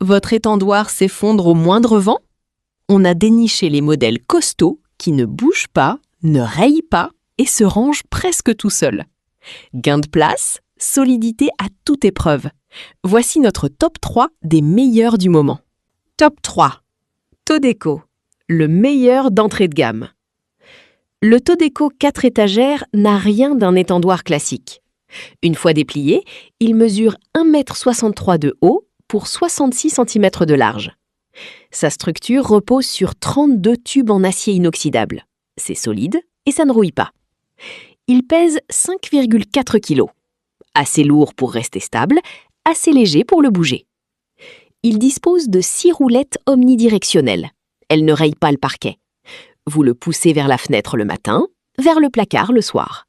Votre étendoir s'effondre au moindre vent? On a déniché les modèles costauds qui ne bougent pas, ne rayent pas et se rangent presque tout seuls. Gain de place, solidité à toute épreuve. Voici notre top 3 des meilleurs du moment. Top 3. Todeco, le meilleur d'entrée de gamme. Le Todeco 4 étagères n'a rien d'un étendoir classique. Une fois déplié, il mesure 1,63 m de haut pour 66 cm de large. Sa structure repose sur 32 tubes en acier inoxydable. C'est solide et ça ne rouille pas. Il pèse 5,4 kg. Assez lourd pour rester stable, assez léger pour le bouger. Il dispose de 6 roulettes omnidirectionnelles. Elles ne rayent pas le parquet. Vous le poussez vers la fenêtre le matin, vers le placard le soir.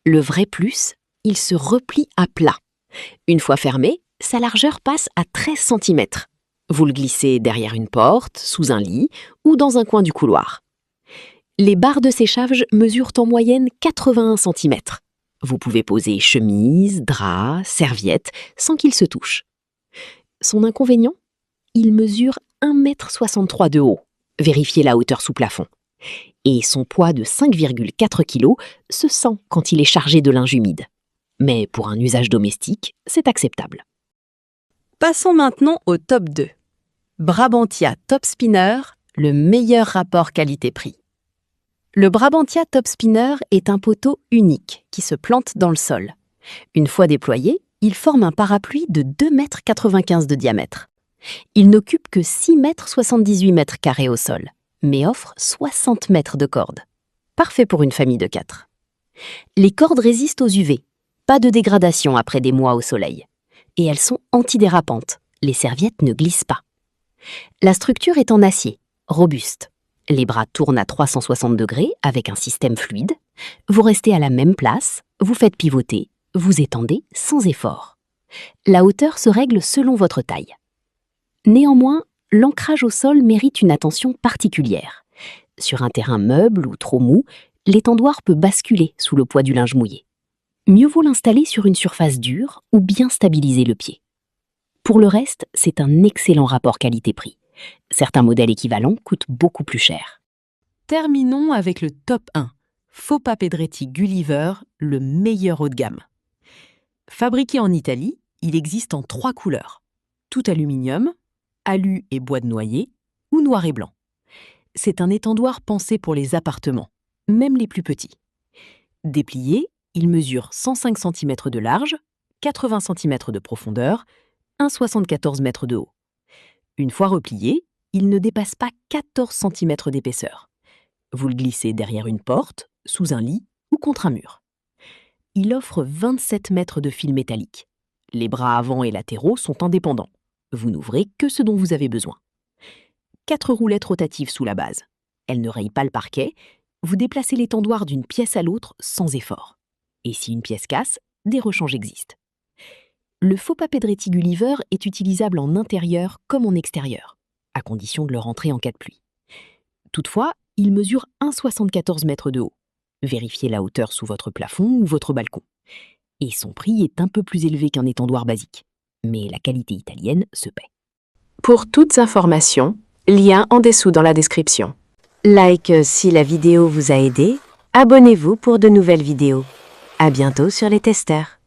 Le vrai plus, il se replie à plat. Une fois fermé, sa largeur passe à 13 cm. Vous le glissez derrière une porte, sous un lit ou dans un coin du couloir. Les barres de séchage mesurent en moyenne 81 cm. Vous pouvez poser chemise, drap, serviette sans qu'ils se touchent. Son inconvénient? Il mesure 1,63 m de haut. Vérifiez la hauteur sous plafond. Et son poids de 5,4 kg se sent quand il est chargé de linge humide. Mais pour un usage domestique, c'est acceptable. Passons maintenant au top 2. Brabantia Top Spinner, le meilleur rapport qualité-prix. Le Brabantia Top Spinner est un poteau unique qui se plante dans le sol. Une fois déployé, il forme un parapluie de 2,95 m de diamètre. Il n'occupe que 6,78 m² au sol, mais offre 60 mètres de corde. Parfait pour une famille de 4. Les cordes résistent aux UV, pas de dégradation après des mois au soleil. Et elles sont antidérapantes, les serviettes ne glissent pas. La structure est en acier, robuste. Les bras tournent à 360 degrés avec un système fluide. Vous restez à la même place, vous faites pivoter, vous étendez sans effort. La hauteur se règle selon votre taille. Néanmoins, l'ancrage au sol mérite une attention particulière. Sur un terrain meuble ou trop mou, l'étendoir peut basculer sous le poids du linge mouillé. Mieux vaut l'installer sur une surface dure ou bien stabiliser le pied. Pour le reste, c'est un excellent rapport qualité-prix. Certains modèles équivalents coûtent beaucoup plus cher. Terminons avec le top 1. Fopa Pedretti Gulliver, le meilleur haut de gamme. Fabriqué en Italie, il existe en 3 couleurs. Tout aluminium, alu et bois de noyer, ou noir et blanc. C'est un étendoir pensé pour les appartements, même les plus petits. Déplié, il mesure 105 cm de large, 80 cm de profondeur, 1,74 m de haut. Une fois replié, il ne dépasse pas 14 cm d'épaisseur. Vous le glissez derrière une porte, sous un lit ou contre un mur. Il offre 27 mètres de fil métallique. Les bras avant et latéraux sont indépendants. Vous n'ouvrez que ce dont vous avez besoin. 4 roulettes rotatives sous la base. Elles ne rayent pas le parquet. Vous déplacez l'étendoir d'une pièce à l'autre sans effort. Et si une pièce casse, des rechanges existent. Le Fopa Pedretti Gulliver est utilisable en intérieur comme en extérieur, à condition de le rentrer en cas de pluie. Toutefois, il mesure 1,74 m de haut. Vérifiez la hauteur sous votre plafond ou votre balcon. Et son prix est un peu plus élevé qu'un étendoir basique. Mais la qualité italienne se paie. Pour toutes informations, lien en dessous dans la description. Like si la vidéo vous a aidé, abonnez-vous pour de nouvelles vidéos. À bientôt sur les testeurs.